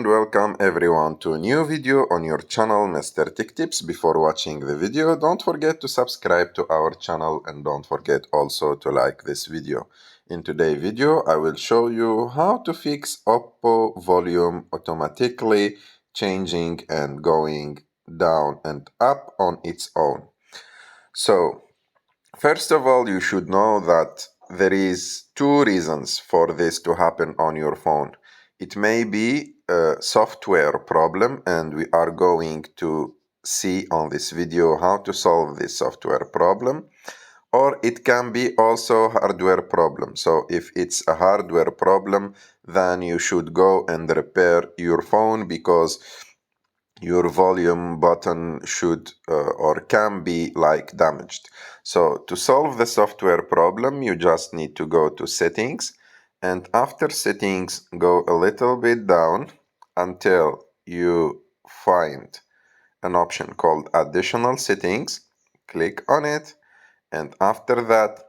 and welcome everyone to a new video on your channel Mr. Tech Tips. Before watching the video, don't forget to subscribe to our channel and don't forget also to like this video. In today's video, I will show you how to fix OPPO volume automatically changing and going down and up on its own. So, first of all, you should know that there is two reasons for this to happen on your phone. It may be a software problem, and we are going to see on this video how to solve this software problem, or it can be also hardware problem. So if it's a hardware problem, then you should go and repair your phone because your volume button should or can be like damaged. So to solve the software problem, you just need to go to settings, and after settings, go a little bit down until you find an option called additional settings. Click on it, and after that,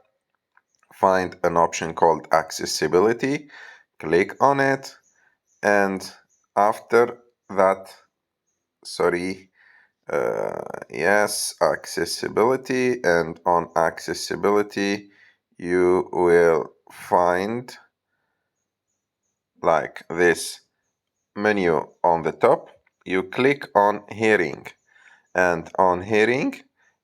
find an option called accessibility. Click on it, and after that, yes, accessibility, and on accessibility you will find like this menu on the top. You click on hearing, and on hearing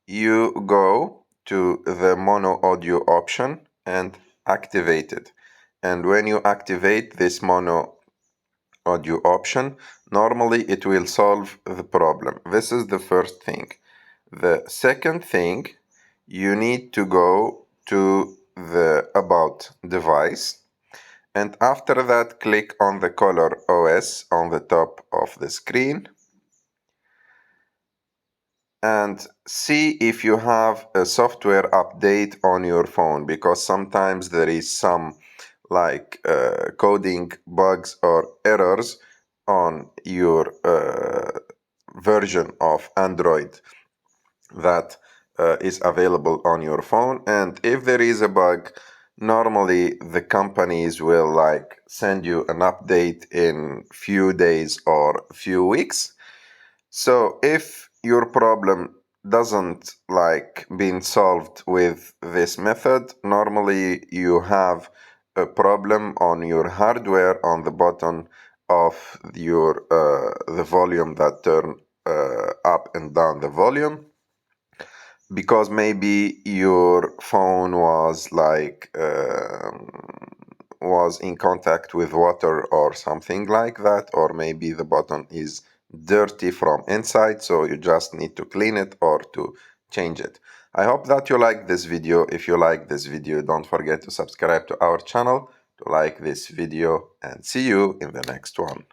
you go to the mono audio option and activate it. And when you activate this mono audio option, normally it will solve the problem. This is the first thing. The second thing, you need to go to the About device, and after that click on the color OS on the top of the screen and see if you have a software update on your phone, because sometimes there is some like coding bugs or errors on your version of Android that is available on your phone. And if there is a bug, normally the companies will like send you an update in few days or few weeks. So if your problem doesn't like been solved with this method, normally you have a problem on your hardware on the button of your the volume that turn up and down the volume, because maybe your phone was like was in contact with water or something like that, or maybe the button is dirty from inside, so you just need to clean it or to change it. I hope that you like this video. If you like this video, don't forget to subscribe to our channel, to like this video, and see you in the next one.